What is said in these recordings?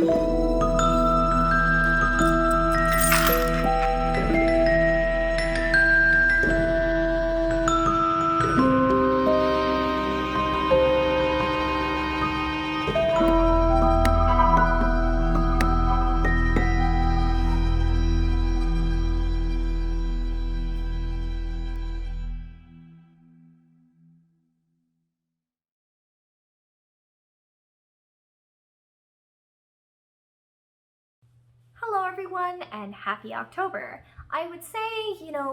Hello everyone and happy October. I would say,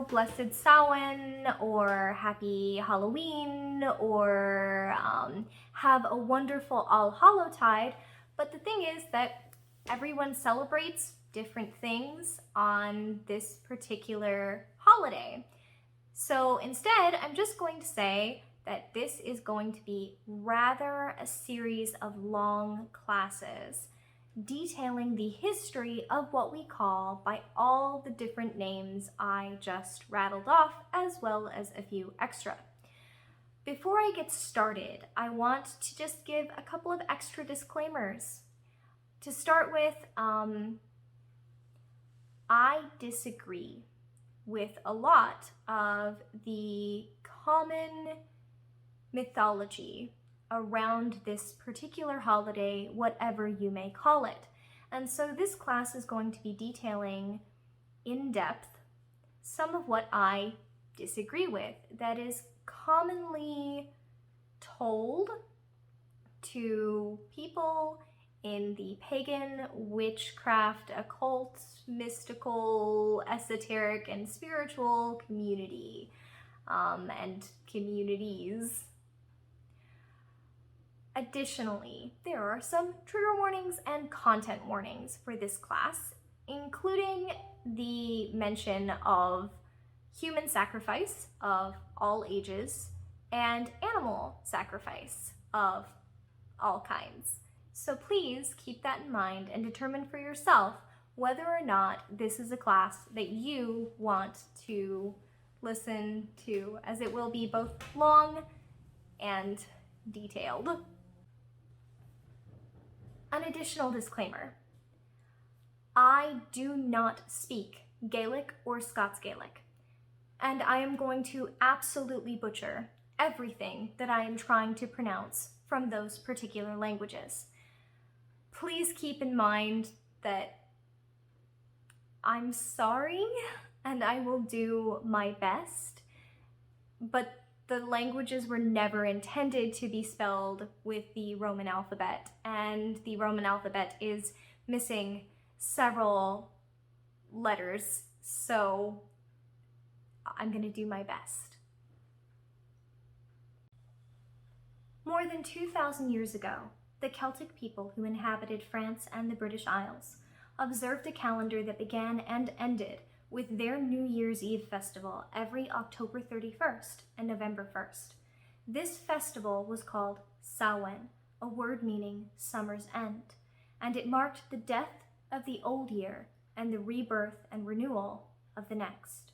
blessed Samhain or happy Halloween or have a wonderful Allhallowtide, but the thing is that everyone celebrates different things on this particular holiday. So instead, I'm just going to say that this is going to be rather a series of long classes detailing the history of what we call by all the different names I just rattled off, as well as a few extra. Before I get started, I want to just give a couple of extra disclaimers. To start with, I disagree with a lot of the common mythology around this particular holiday, whatever you may call it. And so this class is going to be detailing in depth some of what I disagree with that is commonly told to people in the pagan, witchcraft, occult, mystical, esoteric, and spiritual community and communities. Additionally, there are some trigger warnings and content warnings for this class, including the mention of human sacrifice of all ages and animal sacrifice of all kinds. So please keep that in mind and determine for yourself whether or not this is a class that you want to listen to, as it will be both long and detailed. An additional disclaimer: I do not speak Gaelic or Scots Gaelic, and I am going to absolutely butcher everything that I am trying to pronounce from those particular languages. Please keep in mind that I'm sorry, and I will do my best, but the languages were never intended to be spelled with the Roman alphabet, and the Roman alphabet is missing several letters, so I'm gonna do my best. More than 2,000 years ago, the Celtic people who inhabited France and the British Isles observed a calendar that began and ended with their New Year's Eve festival every October 31st and November 1st. This festival was called Samhain, a word meaning summer's end, and it marked the death of the old year and the rebirth and renewal of the next.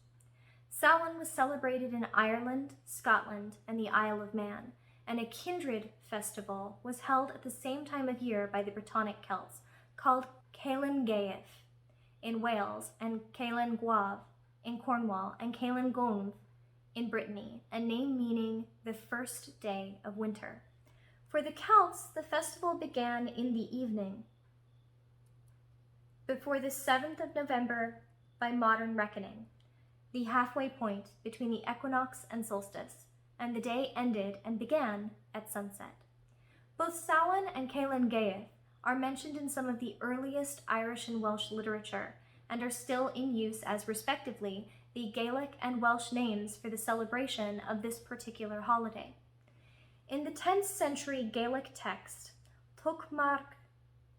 Samhain was celebrated in Ireland, Scotland, and the Isle of Man, and a kindred festival was held at the same time of year by the Brittonic Celts, called Caelan Gaeth in Wales, and Caelan Gaeaf in Cornwall, and Caelan Gaeaf in Brittany, a name meaning the first day of winter. For the Celts, the festival began in the evening, before the 7th of November by modern reckoning, the halfway point between the equinox and solstice, and the day ended and began at sunset. Both Samhain and Caelan Gaeaf are mentioned in some of the earliest Irish and Welsh literature and are still in use as, respectively, the Gaelic and Welsh names for the celebration of this particular holiday. In the 10th century Gaelic text, Tuachmarc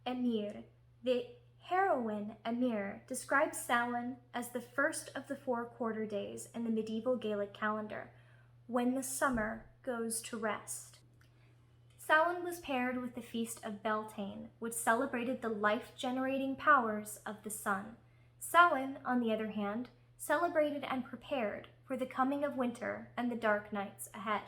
Emir, the heroine Emir describes Samhain as the first of the 4 quarter days in the medieval Gaelic calendar, when the summer goes to rest. Samhain was paired with the feast of Beltane, which celebrated the life-generating powers of the sun. Samhain, on the other hand, celebrated and prepared for the coming of winter and the dark nights ahead.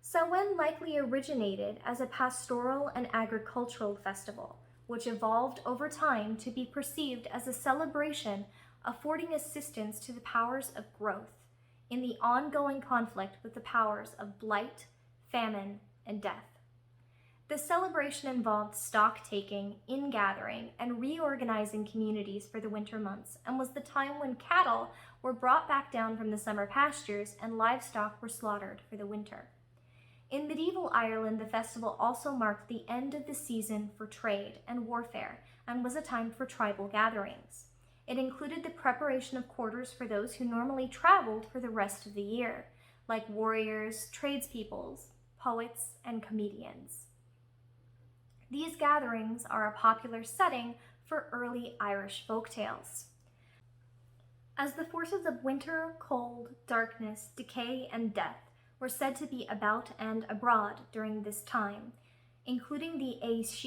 Samhain likely originated as a pastoral and agricultural festival, which evolved over time to be perceived as a celebration affording assistance to the powers of growth in the ongoing conflict with the powers of blight, famine, and death. The celebration involved stock-taking, ingathering, and reorganizing communities for the winter months, and was the time when cattle were brought back down from the summer pastures and livestock were slaughtered for the winter. In medieval Ireland, the festival also marked the end of the season for trade and warfare, and was a time for tribal gatherings. It included the preparation of quarters for those who normally traveled for the rest of the year, like warriors, tradespeoples, poets, and comedians. These gatherings are a popular setting for early Irish folktales. As the forces of winter, cold, darkness, decay, and death were said to be about and abroad during this time, including the Aes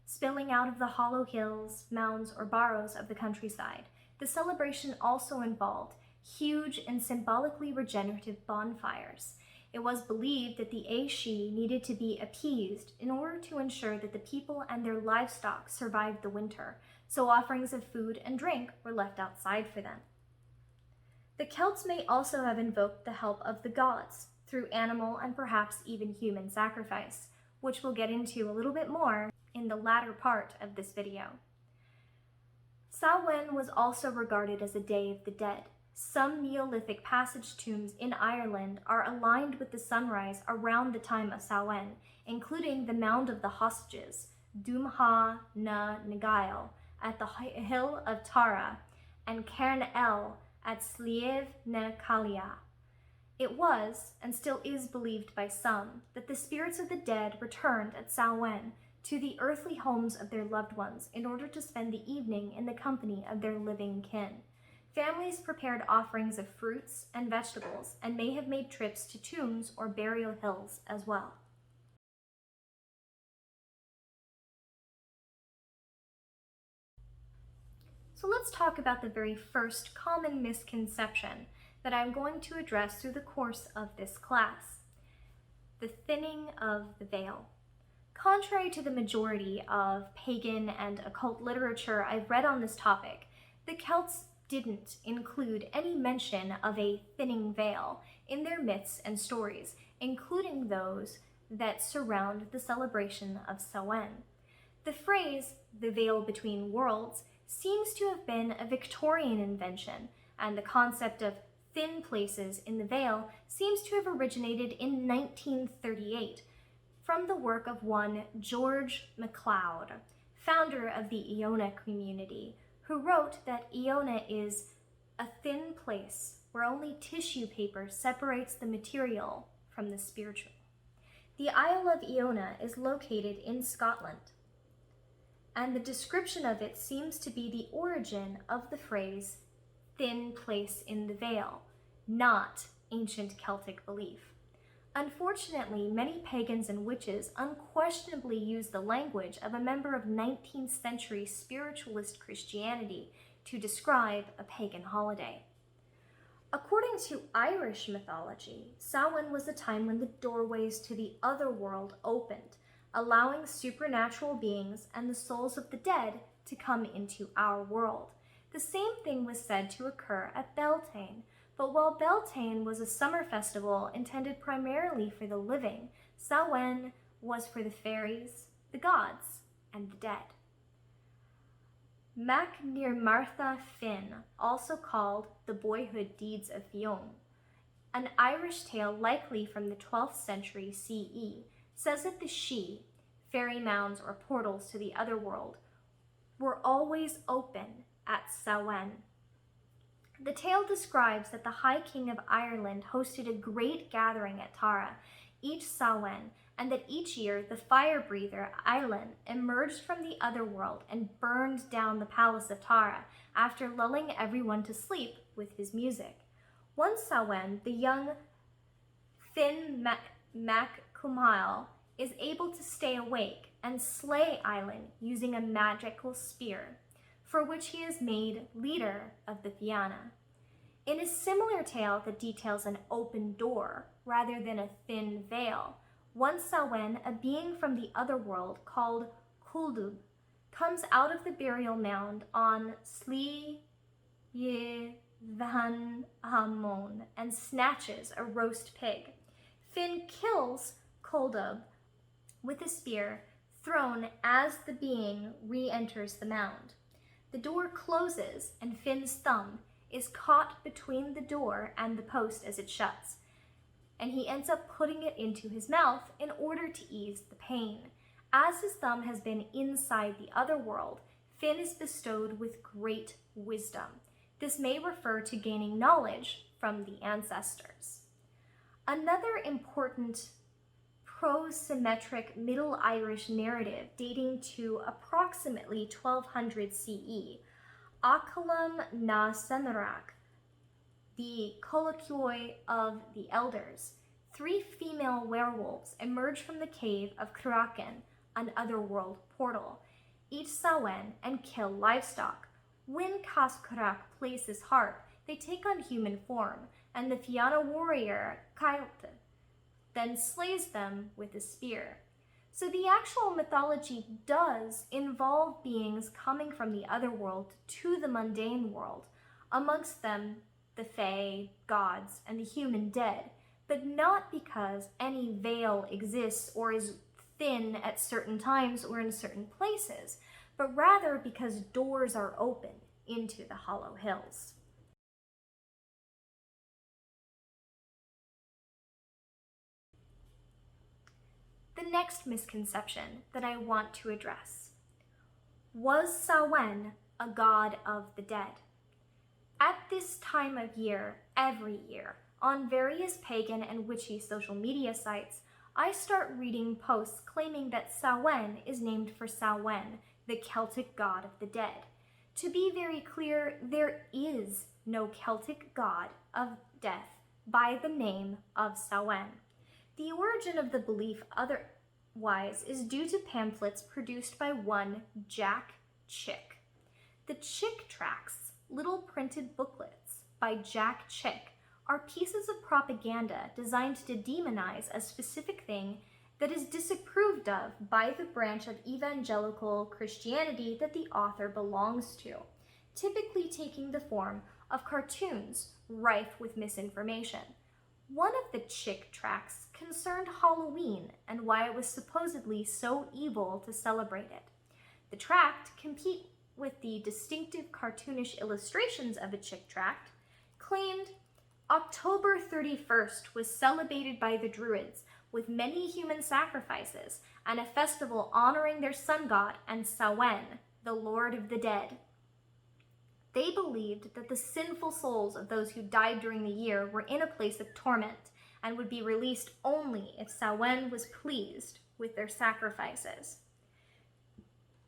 spilling out of the hollow hills, mounds, or barrows of the countryside. The celebration also involved huge and symbolically regenerative bonfires. It was believed that the Aes needed to be appeased in order to ensure that the people and their livestock survived the winter, so offerings of food and drink were left outside for them. The Celts may also have invoked the help of the gods through animal and perhaps even human sacrifice, which we'll get into a little bit more in the latter part of this video. Samhain was also regarded as a Day of the Dead. Some Neolithic passage tombs in Ireland are aligned with the sunrise around the time of Samhain, including the Mound of the Hostages, Dumha na Nagail, at the hill of Tara, and Cairn El at Slieve na Calia. It was, and still is believed by some, that the spirits of the dead returned at Samhain to the earthly homes of their loved ones in order to spend the evening in the company of their living kin. Families prepared offerings of fruits and vegetables and may have made trips to tombs or burial hills as well. So let's talk about the very first common misconception that I'm going to address through the course of this class: the thinning of the veil. Contrary to the majority of pagan and occult literature I've read on this topic, the Celts didn't include any mention of a thinning veil in their myths and stories, including those that surround the celebration of Samhain. The phrase, "the veil between worlds," seems to have been a Victorian invention, and the concept of thin places in the veil seems to have originated in 1938 from the work of one George MacLeod, founder of the Iona community, who wrote that Iona is a thin place where only tissue paper separates the material from the spiritual. The Isle of Iona is located in Scotland, and the description of it seems to be the origin of the phrase "thin place in the veil," not ancient Celtic belief. Unfortunately, many pagans and witches unquestionably use the language of a member of 19th century spiritualist Christianity to describe a pagan holiday. According to Irish mythology, Samhain was a time when the doorways to the other world opened, allowing supernatural beings and the souls of the dead to come into our world. The same thing was said to occur at Beltane, but while Beltane was a summer festival intended primarily for the living, Samhain was for the fairies, the gods, and the dead. Mac Near Martha Finn, also called The Boyhood Deeds of Fionn, an Irish tale likely from the 12th century CE, says that the Sidhe, fairy mounds or portals to the other world, were always open at Samhain. The tale describes that the High King of Ireland hosted a great gathering at Tara each Samhain, and that each year the fire breather Eilean emerged from the other world and burned down the palace of Tara after lulling everyone to sleep with his music. One Samhain, the young Finn Mac Cumhail is able to stay awake and slay Eilean using a magical spear, for which he is made leader of the Fianna. In a similar tale that details an open door rather than a thin veil, one Samhain, a being from the other world called Culdub comes out of the burial mound on Sli Ye Van Hamon and snatches a roast pig. Finn kills Koldub with a spear thrown as the being re-enters the mound. The door closes and Finn's thumb is caught between the door and the post as it shuts, and he ends up putting it into his mouth in order to ease the pain. As his thumb has been inside the other world, Finn is bestowed with great wisdom. This may refer to gaining knowledge from the ancestors. Another important prosymmetric Middle Irish narrative dating to approximately 1200 CE, Acalam na Senarach, the colloquy of the elders. 3 female werewolves emerge from the cave of Kraken, an otherworld portal, each Samhain, and kill livestock. When Kaskrak plays his harp, they take on human form, and the Fianna warrior Kailte then slays them with a spear. So the actual mythology does involve beings coming from the other world to the mundane world, amongst them the Fae, gods, and the human dead, but not because any veil exists or is thin at certain times or in certain places, but rather because doors are open into the Hollow Hills. The next misconception that I want to address: was Samhain a god of the dead? At this time of year, every year, on various pagan and witchy social media sites, I start reading posts claiming that Samhain is named for Samhain, the Celtic god of the dead. To be very clear, there is no Celtic god of death by the name of Samhain. The origin of the belief otherwise is due to pamphlets produced by one Jack Chick. The Chick Tracts, little printed booklets by Jack Chick, are pieces of propaganda designed to demonize a specific thing that is disapproved of by the branch of evangelical Christianity that the author belongs to, typically taking the form of cartoons rife with misinformation. One of the Chick Tracts concerned Halloween and why it was supposedly so evil to celebrate it. The tract, complete with the distinctive cartoonish illustrations of a Chick Tract, claimed October 31st was celebrated by the Druids with many human sacrifices and a festival honoring their sun god and Samhain, the lord of the dead. They believed that the sinful souls of those who died during the year were in a place of torment and would be released only if Samhain was pleased with their sacrifices.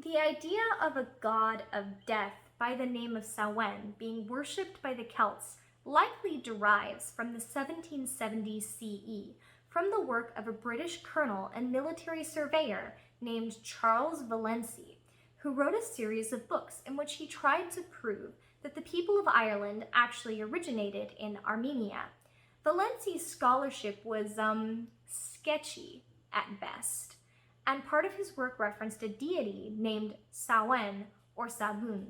The idea of a god of death by the name of Samhain being worshipped by the Celts likely derives from the 1770s CE, from the work of a British colonel and military surveyor named Charles Valency, who wrote a series of books in which he tried to prove that the people of Ireland actually originated in Armenia. Valency's scholarship was sketchy at best, and part of his work referenced a deity named Samhain or Sabun.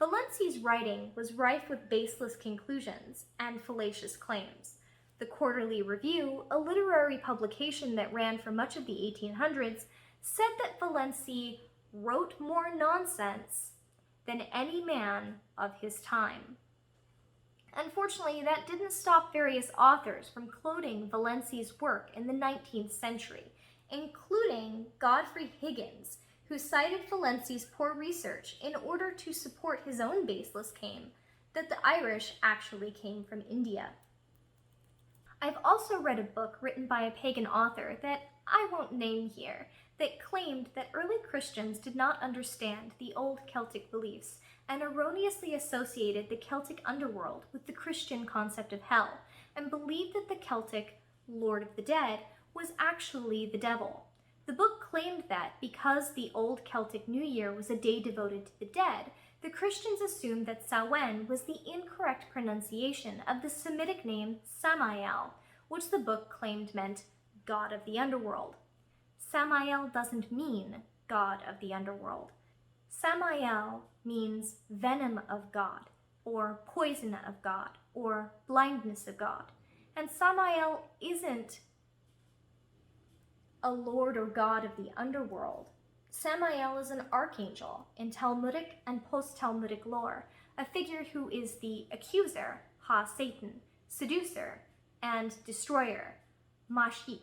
Valency's writing was rife with baseless conclusions and fallacious claims. The Quarterly Review, a literary publication that ran for much of the 1800s, said that Valency wrote more nonsense than any man of his time. Unfortunately, that didn't stop various authors from quoting Valency's work in the 19th century, including Godfrey Higgins, who cited Valency's poor research in order to support his own baseless claim that the Irish actually came from India. I've also read a book written by a pagan author that I won't name here that claimed that early Christians did not understand the old Celtic beliefs and erroneously associated the Celtic underworld with the Christian concept of hell, and believed that the Celtic Lord of the Dead was actually the devil. The book claimed that because the old Celtic New Year was a day devoted to the dead, the Christians assumed that Samhain was the incorrect pronunciation of the Semitic name Samael, which the book claimed meant God of the Underworld. Samael doesn't mean God of the Underworld. Samael means venom of God, or poison of God, or blindness of God. And Samael isn't a lord or god of the underworld. Samael is an archangel in Talmudic and post-Talmudic lore, a figure who is the accuser, ha-Satan, seducer, and destroyer, mashit.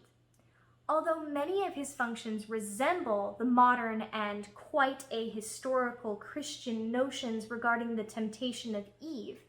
Although many of his functions resemble the modern and quite ahistorical Christian notions regarding the temptation of Eve,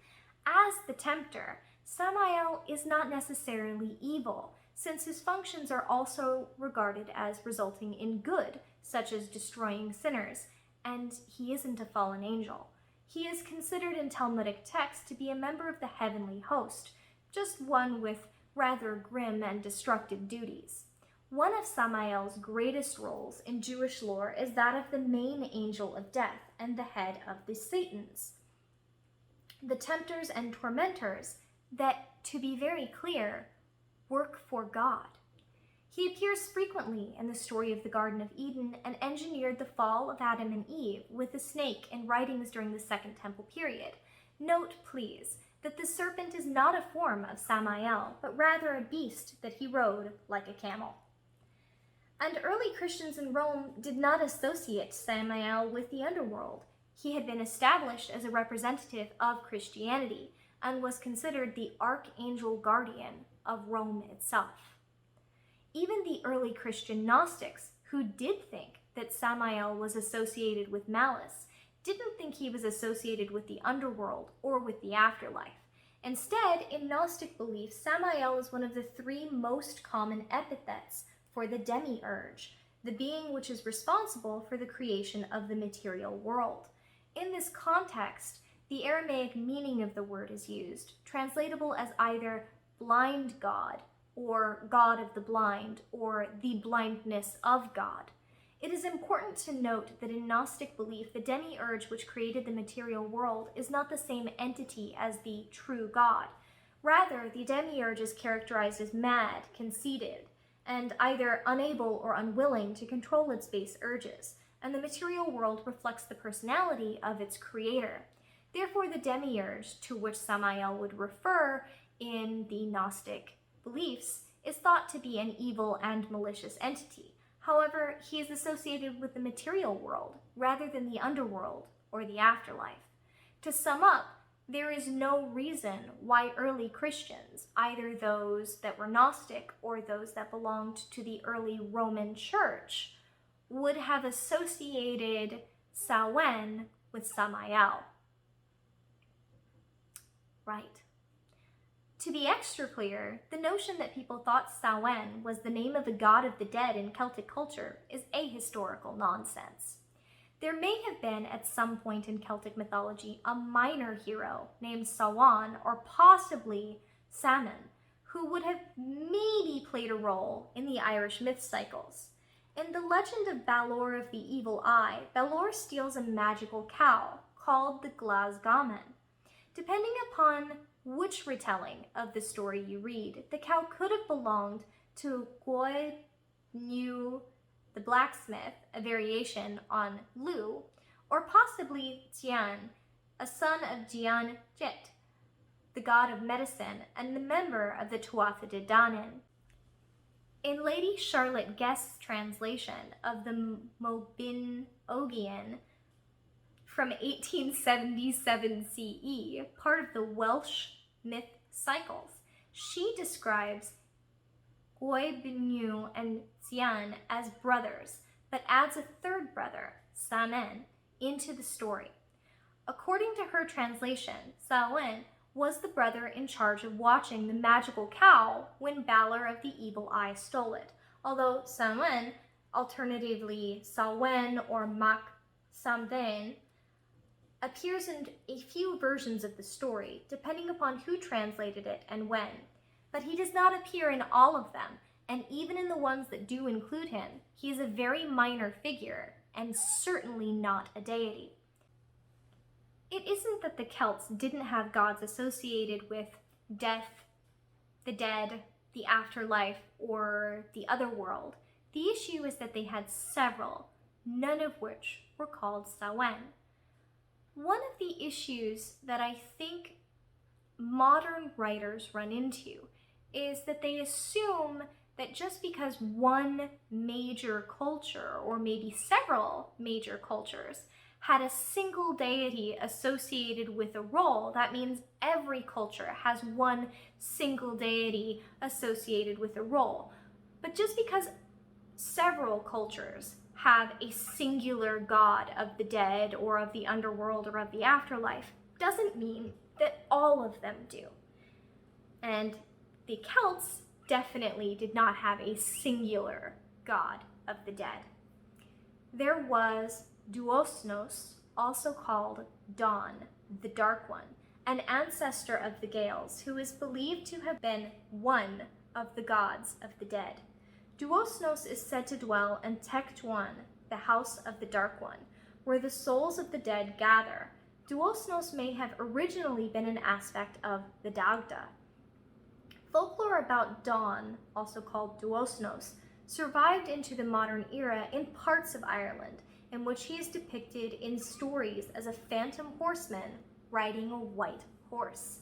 as the tempter, Samael is not necessarily evil, since his functions are also regarded as resulting in good, such as destroying sinners, and he isn't a fallen angel. He is considered in Talmudic texts to be a member of the heavenly host, just one with rather grim and destructive duties. One of Samael's greatest roles in Jewish lore is that of the main angel of death and the head of the Satans, the tempters and tormentors that, to be very clear, work for God. He appears frequently in the story of the Garden of Eden and engineered the fall of Adam and Eve with the snake in writings during the Second Temple period. Note, please, that the serpent is not a form of Samael, but rather a beast that he rode like a camel. And early Christians in Rome did not associate Samael with the underworld. He had been established as a representative of Christianity and was considered the archangel guardian of Rome itself. Even the early Christian Gnostics, who did think that Samael was associated with malice, didn't think he was associated with the underworld or with the afterlife. Instead, in Gnostic belief, Samael is one of the three most common epithets for the demiurge, the being which is responsible for the creation of the material world. In this context, the Aramaic meaning of the word is used, translatable as either blind God, or God of the blind, or the blindness of God. It is important to note that in Gnostic belief, the demiurge which created the material world is not the same entity as the true God. Rather, the demiurge is characterized as mad, conceited, and either unable or unwilling to control its base urges, and the material world reflects the personality of its creator. Therefore, the demiurge, to which Samael would refer in the Gnostic beliefs, is thought to be an evil and malicious entity. However, he is associated with the material world rather than the underworld or the afterlife. To sum up, there is no reason why early Christians, either those that were Gnostic or those that belonged to the early Roman Church, would have associated Samhain with Samael. Right. To be extra clear, the notion that people thought Samhain was the name of the god of the dead in Celtic culture is ahistorical nonsense. There may have been, at some point in Celtic mythology, a minor hero named Samhain, or possibly Samhain, who would have maybe played a role in the Irish myth cycles. In the legend of Balor of the Evil Eye, Balor steals a magical cow called the Glasgamen. Depending upon which retelling of the story you read, the cow could have belonged to Gwynedd the blacksmith, a variation on Lu, or possibly Tian, a son of Gian Jet, the god of medicine and the member of the Tuatha De Danann. In Lady Charlotte Guest's translation of the Mabinogion from 1877 CE, part of the Welsh myth cycles, she describes Gwynedd and Cian as brothers, but adds a third brother, Samhain, into the story. According to her translation, Samhain was the brother in charge of watching the magical cow when Balor of the Evil Eye stole it, although Samhain, alternatively Samhain or Mac Samhain, appears in a few versions of the story, depending upon who translated it and when. But he does not appear in all of them, and even in the ones that do include him, he is a very minor figure, and certainly not a deity. It isn't that the Celts didn't have gods associated with death, the dead, the afterlife, or the other world. The issue is that they had several, none of which were called Samhain. One of the issues that I think modern writers run into is that they assume that just because one major culture, or maybe several major cultures, had a single deity associated with a role, that means every culture has one single deity associated with a role. But just because several cultures have a singular god of the dead or of the underworld or of the afterlife doesn't mean that all of them do. And the Celts definitely did not have a singular god of the dead. There was Duosnos, also called Dawn, the Dark One, an ancestor of the Gaels, who is believed to have been one of the gods of the dead. Duosnos is said to dwell in Tektuan, the House of the Dark One, where the souls of the dead gather. Duosnos may have originally been an aspect of the Dagda. Folklore about Dawn, also called Duosnos, survived into the modern era in parts of Ireland, in which he is depicted in stories as a phantom horseman riding a white horse.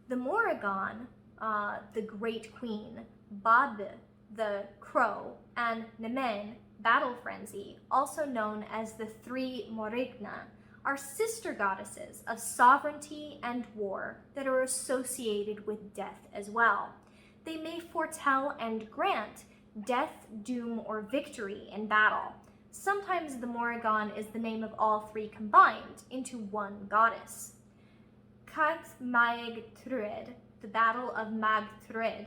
The Morrigan, the Great Queen, Badbe, the Crow, and Nemen, Battle Frenzy, also known as the Three Morrigna, are sister goddesses of sovereignty and war that are associated with death as well. They may foretell and grant death, doom, or victory in battle. Sometimes the Morrigan is the name of all three combined into one goddess. Cath Maeg Truid, the Battle of Mag Truid,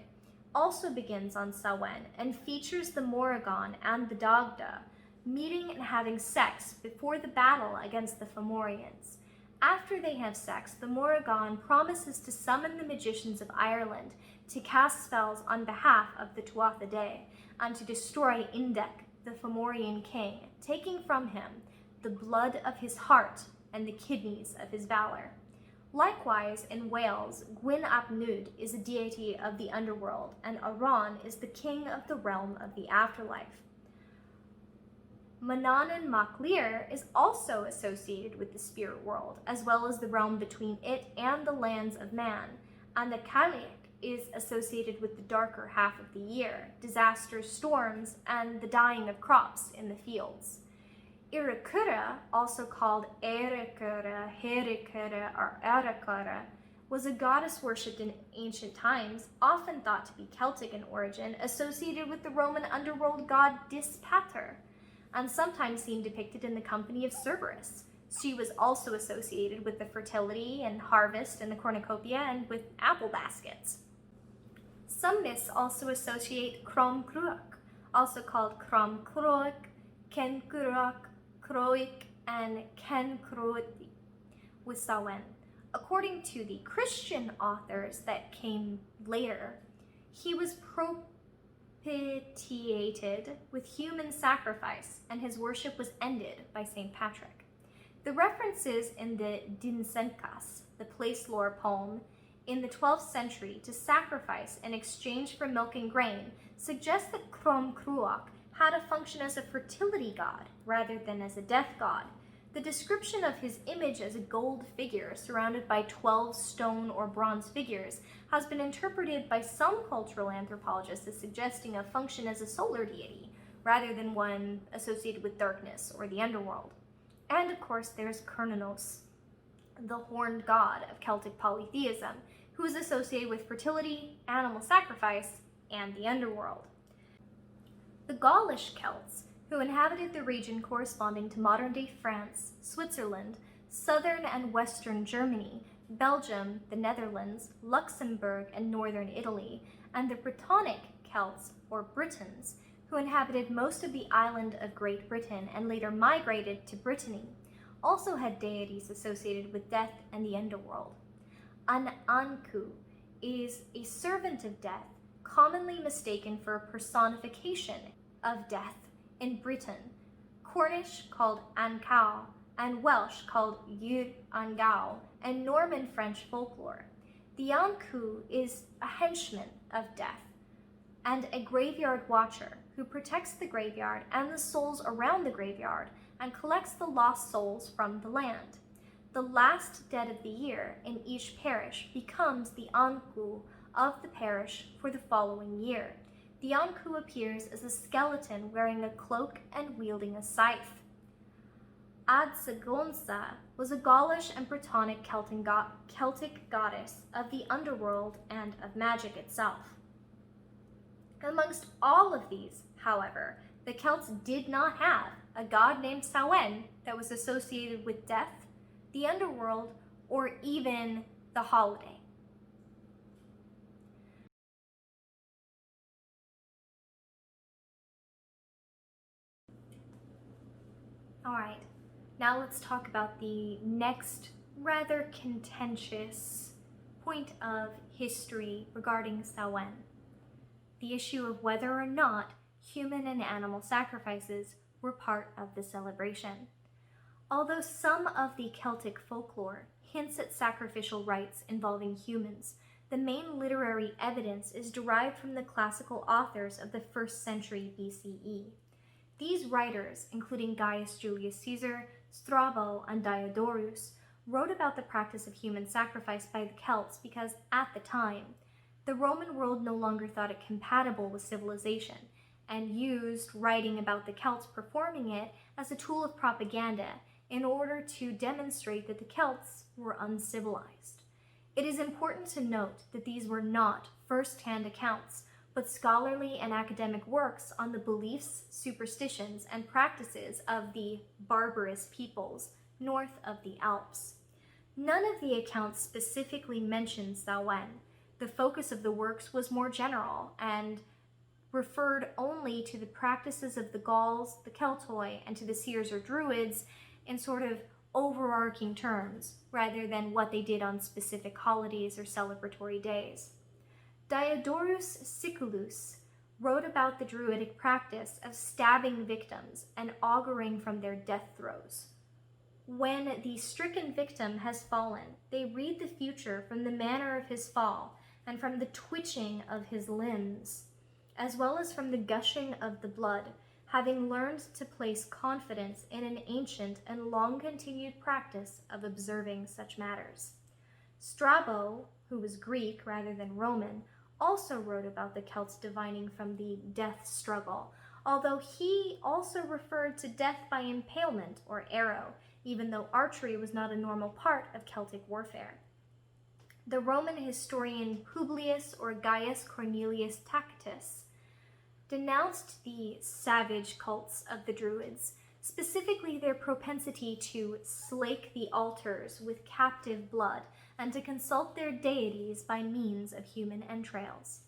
also begins on Samhain and features the Morrigan and the Dagda meeting and having sex before the battle against the Fomorians. After they have sex, the Morrigan promises to summon the magicians of Ireland to cast spells on behalf of the Tuatha Dé and to destroy Indech, the Fomorian king, taking from him the blood of his heart and the kidneys of his valor. Likewise, in Wales, Gwyn ap Nudd is a deity of the underworld, and Arran is the king of the realm of the afterlife. Manannán mac Lir is also associated with the spirit world, as well as the realm between it and the lands of man, and the Cailleach is associated with the darker half of the year, disasters, storms, and the dying of crops in the fields. Iracura, also called Ericura, Hericura, or Aracura, was a goddess worshipped in ancient times, often thought to be Celtic in origin, associated with the Roman underworld god Dispater, and sometimes seen depicted in the company of Cerberus. She was also associated with the fertility and harvest in the cornucopia and with apple baskets. Some myths also associate Crom Cruach, also called Crom Cruach, Ken Cruach, Croic, and Ken Cruiti, with Samhain. According to the Christian authors that came later, he was propitiated with human sacrifice, and his worship was ended by St. Patrick. The references in the Dinsenkas, the place lore poem, in the 12th century to sacrifice in exchange for milk and grain suggest that Crom Cruach had a function as a fertility god rather than as a death god. The description of his image as a gold figure surrounded by 12 stone or bronze figures has been interpreted by some cultural anthropologists as suggesting a function as a solar deity rather than one associated with darkness or the underworld. And of course there's Cernunnos, the horned god of Celtic polytheism, who is associated with fertility, animal sacrifice, and the underworld. The Gaulish Celts, who inhabited the region corresponding to modern-day France, Switzerland, southern and western Germany, Belgium, the Netherlands, Luxembourg, and northern Italy, and the Brittonic Celts, or Britons, who inhabited most of the island of Great Britain and later migrated to Brittany, also had deities associated with death and the underworld. An Anku is a servant of death, commonly mistaken for a personification of death in Britain, Cornish called Ancau, and Welsh called Yr Angau, and Norman French folklore. The Anku is a henchman of death and a graveyard watcher who protects the graveyard and the souls around the graveyard and collects the lost souls from the land. The last dead of the year in each parish becomes the Anku of the parish for the following year. The Anku appears as a skeleton wearing a cloak and wielding a scythe. Adsagonsa was a Gaulish and Brittonic Celtic goddess of the underworld and of magic itself. Amongst all of these, however, the Celts did not have a god named Samhain that was associated with death, the underworld, or even the holiday. All right, now let's talk about the next rather contentious point of history regarding Samhain. The issue of whether or not human and animal sacrifices were part of the celebration. Although some of the Celtic folklore hints at sacrificial rites involving humans, the main literary evidence is derived from the classical authors of the 1st century BCE. These writers, including Gaius Julius Caesar, Strabo, and Diodorus, wrote about the practice of human sacrifice by the Celts because, at the time, the Roman world no longer thought it compatible with civilization and used writing about the Celts performing it as a tool of propaganda in order to demonstrate that the Celts were uncivilized. It is important to note that these were not first-hand accounts, but scholarly and academic works on the beliefs, superstitions, and practices of the barbarous peoples north of the Alps. None of the accounts specifically mention Samhain. The focus of the works was more general and referred only to the practices of the Gauls, the Keltoi, and to the seers or druids in sort of overarching terms, rather than what they did on specific holidays or celebratory days. Diodorus Siculus wrote about the druidic practice of stabbing victims and auguring from their death throes. When the stricken victim has fallen, they read the future from the manner of his fall and from the twitching of his limbs, as well as from the gushing of the blood, having learned to place confidence in an ancient and long-continued practice of observing such matters. Strabo, who was Greek rather than Roman, also wrote about the Celts divining from the death struggle, although he also referred to death by impalement or arrow, even though archery was not a normal part of Celtic warfare. The Roman historian Publius or Gaius Cornelius Tacitus denounced the savage cults of the Druids, specifically their propensity to slake the altars with captive blood and to consult their deities by means of human entrails.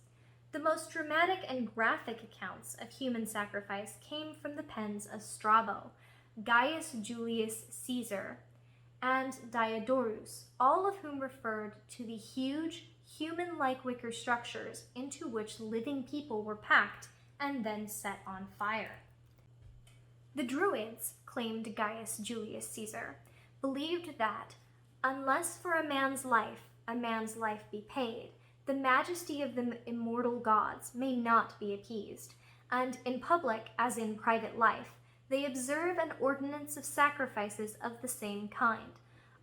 The most dramatic and graphic accounts of human sacrifice came from the pens of Strabo, Gaius Julius Caesar, and Diodorus, all of whom referred to the huge, human-like wicker structures into which living people were packed and then set on fire. The Druids, claimed Gaius Julius Caesar, believed that, unless for a man's life be paid, the majesty of the immortal gods may not be appeased, and in public as in private life, they observe an ordinance of sacrifices of the same kind.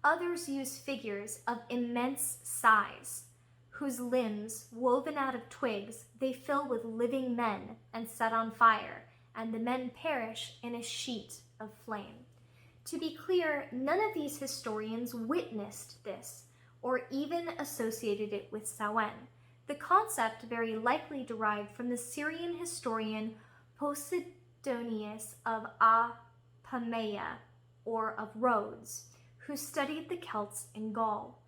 Others use figures of immense size, whose limbs, woven out of twigs, they fill with living men and set on fire, and the men perish in a sheet of flame. To be clear, none of these historians witnessed this, or even associated it with Samhain. The concept very likely derived from the Syrian historian Posidonius of Apamea, or of Rhodes, who studied the Celts in Gaul.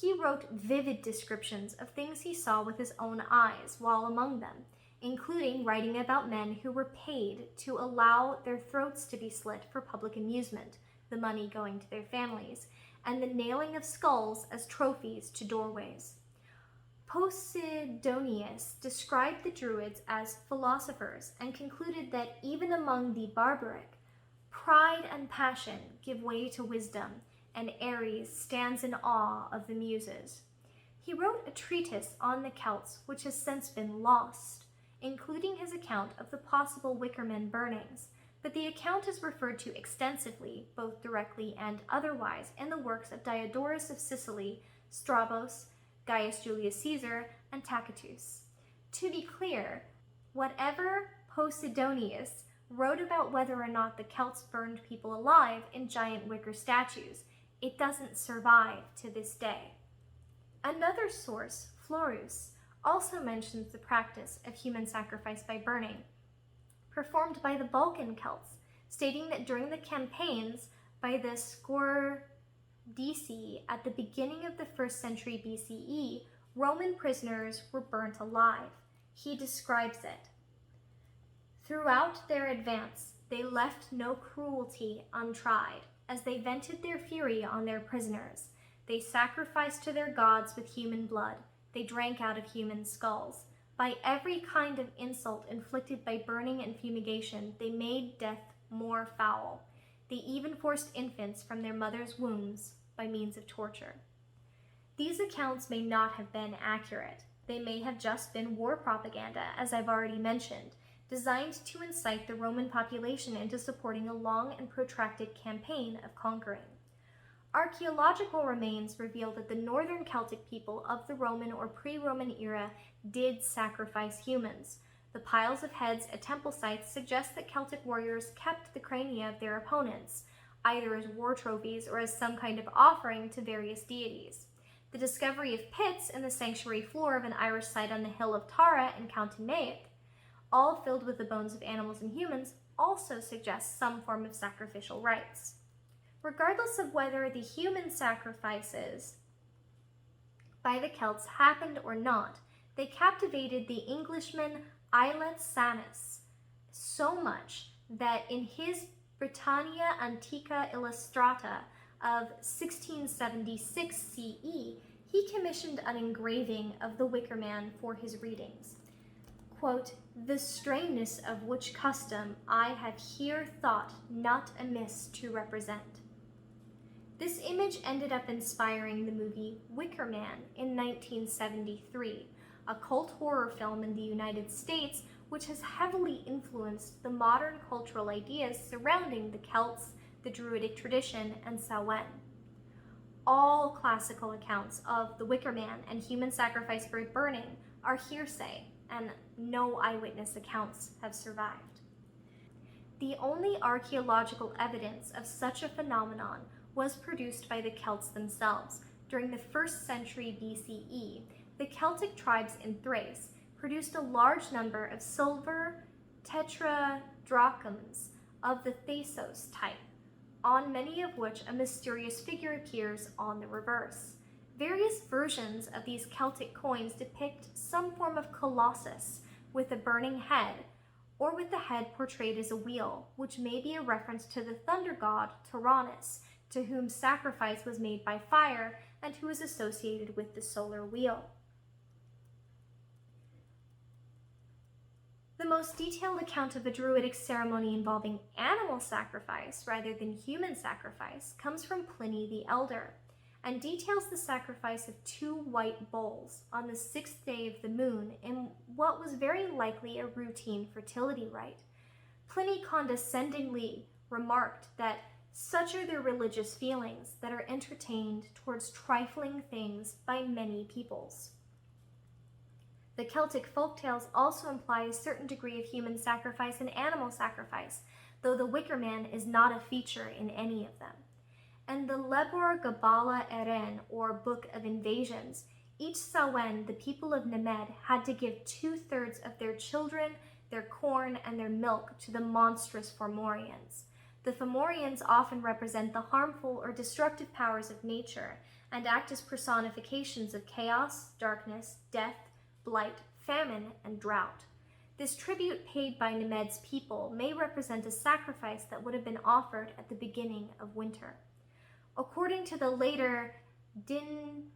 He wrote vivid descriptions of things he saw with his own eyes while among them, including writing about men who were paid to allow their throats to be slit for public amusement, the money going to their families, and the nailing of skulls as trophies to doorways. Posidonius described the Druids as philosophers and concluded that even among the barbaric, pride and passion give way to wisdom, and Ares stands in awe of the Muses. He wrote a treatise on the Celts, which has since been lost, including his account of the possible Wickerman burnings, but the account is referred to extensively, both directly and otherwise, in the works of Diodorus of Sicily, Strabos, Gaius Julius Caesar, and Tacitus. To be clear, whatever Posidonius wrote about whether or not the Celts burned people alive in giant wicker statues, it doesn't survive to this day. Another source, Florus, also mentions the practice of human sacrifice by burning, performed by the Balkan Celts, stating that during the campaigns by the Scordisi at the beginning of the 1st century BCE, Roman prisoners were burnt alive. He describes it. Throughout their advance, they left no cruelty untried, as they vented their fury on their prisoners. They sacrificed to their gods with human blood. They drank out of human skulls. By every kind of insult inflicted by burning and fumigation, they made death more foul. They even forced infants from their mothers' wombs by means of torture. These accounts may not have been accurate. They may have just been war propaganda, as I've already mentioned, designed to incite the Roman population into supporting a long and protracted campaign of conquering. Archaeological remains reveal that the northern Celtic people of the Roman or pre-Roman era did sacrifice humans. The piles of heads at temple sites suggest that Celtic warriors kept the crania of their opponents, either as war trophies or as some kind of offering to various deities. The discovery of pits in the sanctuary floor of an Irish site on the hill of Tara in County Meath, all filled with the bones of animals and humans, also suggests some form of sacrificial rites. Regardless of whether the human sacrifices by the Celts happened or not, they captivated the Englishman Aelent Sanus so much that in his Britannia Antiqua Illustrata of 1676 CE, he commissioned an engraving of the Wicker Man for his readings. Quote, "The strangeness of which custom I have here thought not amiss to represent." This image ended up inspiring the movie Wicker Man in 1973, a cult horror film in the United States which has heavily influenced the modern cultural ideas surrounding the Celts, the Druidic tradition, and Samhain. All classical accounts of the Wicker Man and human sacrifice for burning are hearsay, and no eyewitness accounts have survived. The only archaeological evidence of such a phenomenon was produced by the Celts themselves. During the 1st century BCE, the Celtic tribes in Thrace produced a large number of silver tetradrachms of the Thasos type, on many of which a mysterious figure appears on the reverse. Various versions of these Celtic coins depict some form of colossus with a burning head, or with the head portrayed as a wheel, which may be a reference to the thunder god Tyrannus, to whom sacrifice was made by fire and who is associated with the solar wheel. The most detailed account of a Druidic ceremony involving animal sacrifice rather than human sacrifice comes from Pliny the Elder, and details the sacrifice of 2 white bulls on the 6th day of the moon in what was very likely a routine fertility rite. Pliny condescendingly remarked that such are their religious feelings that are entertained towards trifling things by many peoples. The Celtic folktales also imply a certain degree of human sacrifice and animal sacrifice, though the Wicker Man is not a feature in any of them. And the Lebor Gabala Eren, or Book of Invasions, each Samhain the people of Nemed had to give 2/3 of their children, their corn, and their milk to the monstrous Fomorians. The Fomorians often represent the harmful or destructive powers of nature and act as personifications of chaos, darkness, death, blight, famine, and drought. This tribute paid by Nemed's people may represent a sacrifice that would have been offered at the beginning of winter. According to the later Din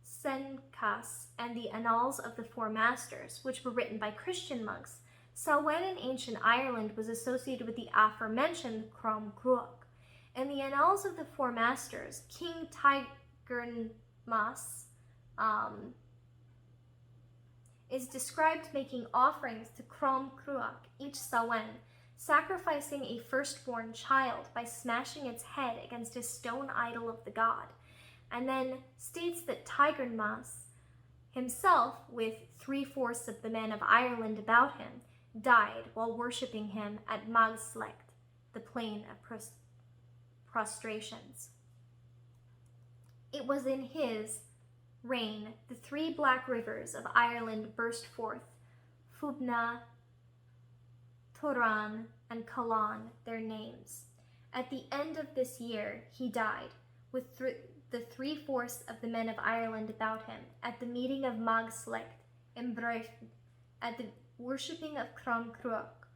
Senkas and the Annals of the Four Masters, which were written by Christian monks, Samhain in ancient Ireland was associated with the aforementioned Crom Cruach. In the Annals of the Four Masters, King Tigernmas is described making offerings to Crom Cruach each Samhain, sacrificing a firstborn child by smashing its head against a stone idol of the god, and then states that Tigernmas himself, with 3/4 of the men of Ireland about him, died while worshipping him at Magslecht, the plain of prostrations. It was in his reign the 3 black rivers of Ireland burst forth, Fubna, Turan, and Callan, their names. At the end of this year he died, with the 3/4 of the men of Ireland about him, at the meeting of Magslecht in Breifne, at the worshipping of Crom Cruach,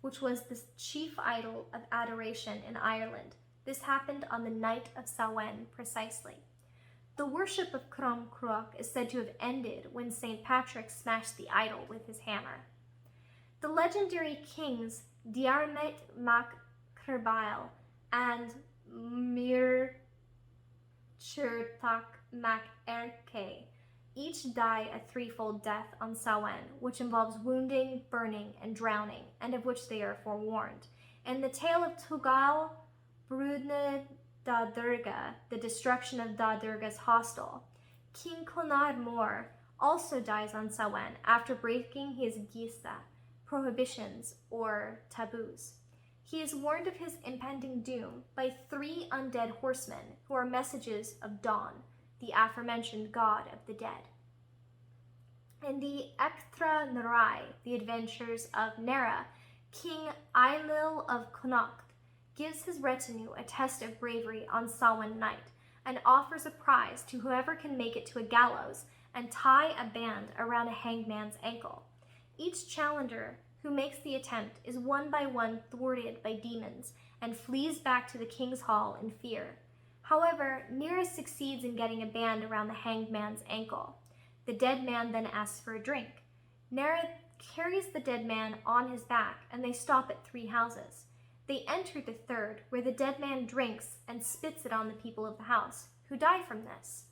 which was the chief idol of adoration in Ireland. This happened on the night of Samhain precisely. The worship of Crom Cruach is said to have ended when St. Patrick smashed the idol with his hammer. The legendary kings Diarmait mac Kerbail and Muirchertach mac Erke each die a threefold death on Samhain, which involves wounding, burning, and drowning, and of which they are forewarned. In the tale of Tugal Brudne da Durga, the destruction of da Durga's hostel, King Conor Mór also dies on Samhain after breaking his gisa, prohibitions or taboos. He is warned of his impending doom by 3 undead horsemen who are messages of dawn, the aforementioned god of the dead. In the Ectra Narai, the adventures of Nera, King Ailill of Connacht gives his retinue a test of bravery on Samhain night and offers a prize to whoever can make it to a gallows and tie a band around a hangman's ankle. Each challenger who makes the attempt is one by one thwarted by demons and flees back to the king's hall in fear. However, Nera succeeds in getting a band around the hanged man's ankle. The dead man then asks for a drink. Nera carries the dead man on his back, and they stop at 3 houses. They enter the 3rd, where the dead man drinks and spits it on the people of the house, who die from this.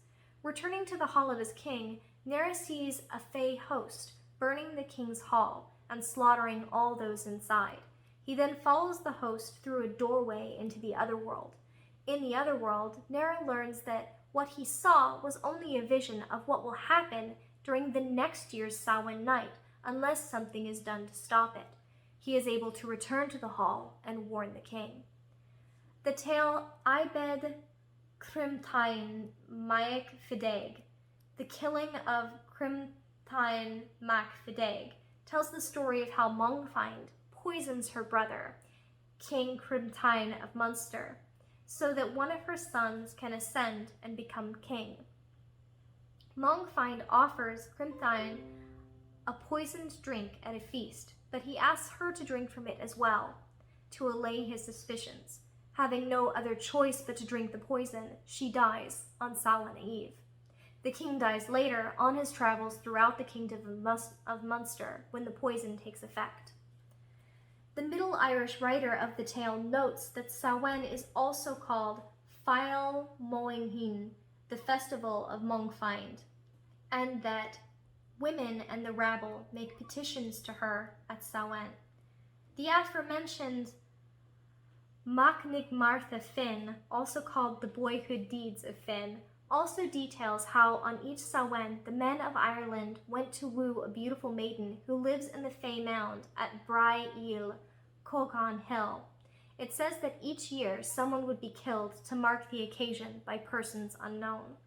Returning to the hall of his king, Nera sees a fey host burning the king's hall and slaughtering all those inside. He then follows the host through a doorway into the other world. In the other world, Nera learns that what he saw was only a vision of what will happen during the next year's Samhain night, unless something is done to stop it. He is able to return to the hall and warn the king. The tale Ibed Crimtain Mac Fideg, the killing of Crimtain Mac Fideg, tells the story of how Mongfind poisons her brother, King Crimtain of Munster, so that one of her sons can ascend and become king. Mongfind offers Crimtain a poisoned drink at a feast, but he asks her to drink from it as well, to allay his suspicions. Having no other choice but to drink the poison, she dies on Samhain Eve. The king dies later on his travels throughout the kingdom of Munster when the poison takes effect. The Middle Irish writer of the tale notes that Samhain is also called File Moinghin, the festival of Mongfind, and that women and the rabble make petitions to her at Samhain. The aforementioned Macnig Martha Finn, also called the Boyhood Deeds of Finn, also details how on each Samhain the men of Ireland went to woo a beautiful maiden who lives in the Fey Mound at Bry Eel, Cogan Hill. It says that each year someone would be killed to mark the occasion by persons unknown.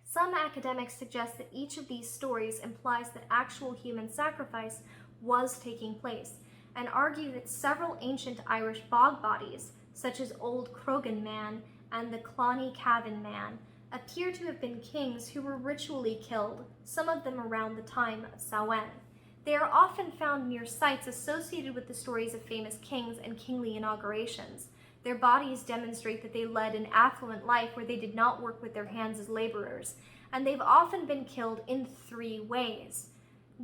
Some academics suggest that each of these stories implies that actual human sacrifice was taking place, and argue that several ancient Irish bog bodies, such as Old Crogan Man and the Cloney Cavan Man, appear to have been kings who were ritually killed, some of them around the time of Samhain. They are often found near sites associated with the stories of famous kings and kingly inaugurations. Their bodies demonstrate that they led an affluent life where they did not work with their hands as laborers, and they've often been killed in 3 ways,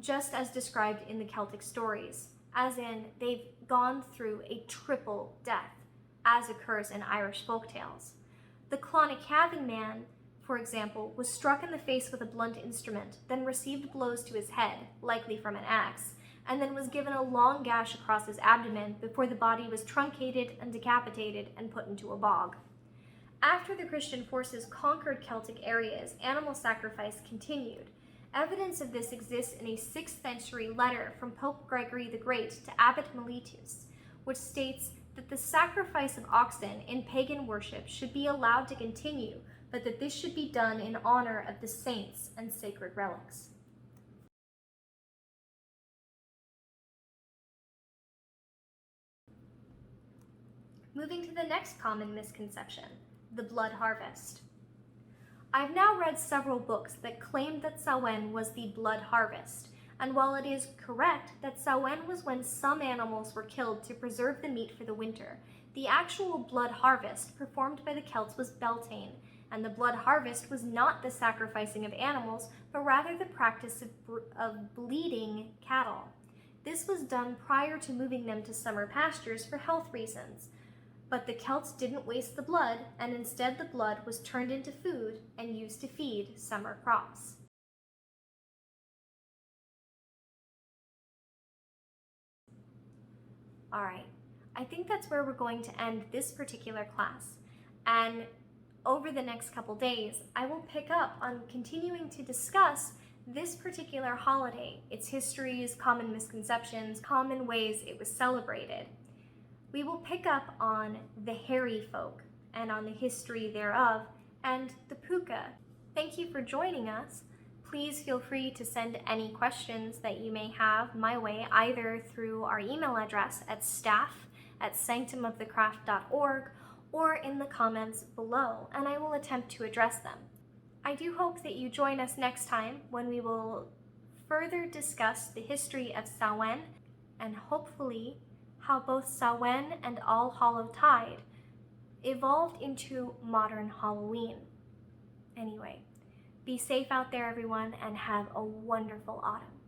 just as described in the Celtic stories, as in they've gone through a triple death, as occurs in Irish folktales. The Cloney Cavan Man for example, was struck in the face with a blunt instrument, then received blows to his head, likely from an axe, and then was given a long gash across his abdomen before the body was truncated and decapitated and put into a bog. After the Christian forces conquered Celtic areas, animal sacrifice continued. Evidence of this exists in a 6th century letter from Pope Gregory the Great to Abbot Mellitus, which states that the sacrifice of oxen in pagan worship should be allowed to continue, but that this should be done in honor of the saints and sacred relics. Moving to the next common misconception, the blood harvest. I've now read several books that claim that Samhain was the blood harvest, and while it is correct that Samhain was when some animals were killed to preserve the meat for the winter, the actual blood harvest performed by the Celts was Beltane, and the blood harvest was not the sacrificing of animals, but rather the practice of bleeding cattle. This was done prior to moving them to summer pastures for health reasons. But the Celts didn't waste the blood, and instead the blood was turned into food and used to feed summer crops. Alright, I think that's where we're going to end this particular class, and over the next couple days, I will pick up on continuing to discuss this particular holiday, its histories, common misconceptions, common ways it was celebrated. We will pick up on the hairy folk and on the history thereof and the puka. Thank you for joining us. Please feel free to send any questions that you may have my way, either through our email address at staff@sanctumofthecraft.org or in the comments below, and I will attempt to address them. I do hope that you join us next time when we will further discuss the history of Samhain and hopefully how both Samhain and Allhallowtide evolved into modern Halloween. Anyway, be safe out there, everyone, and have a wonderful autumn.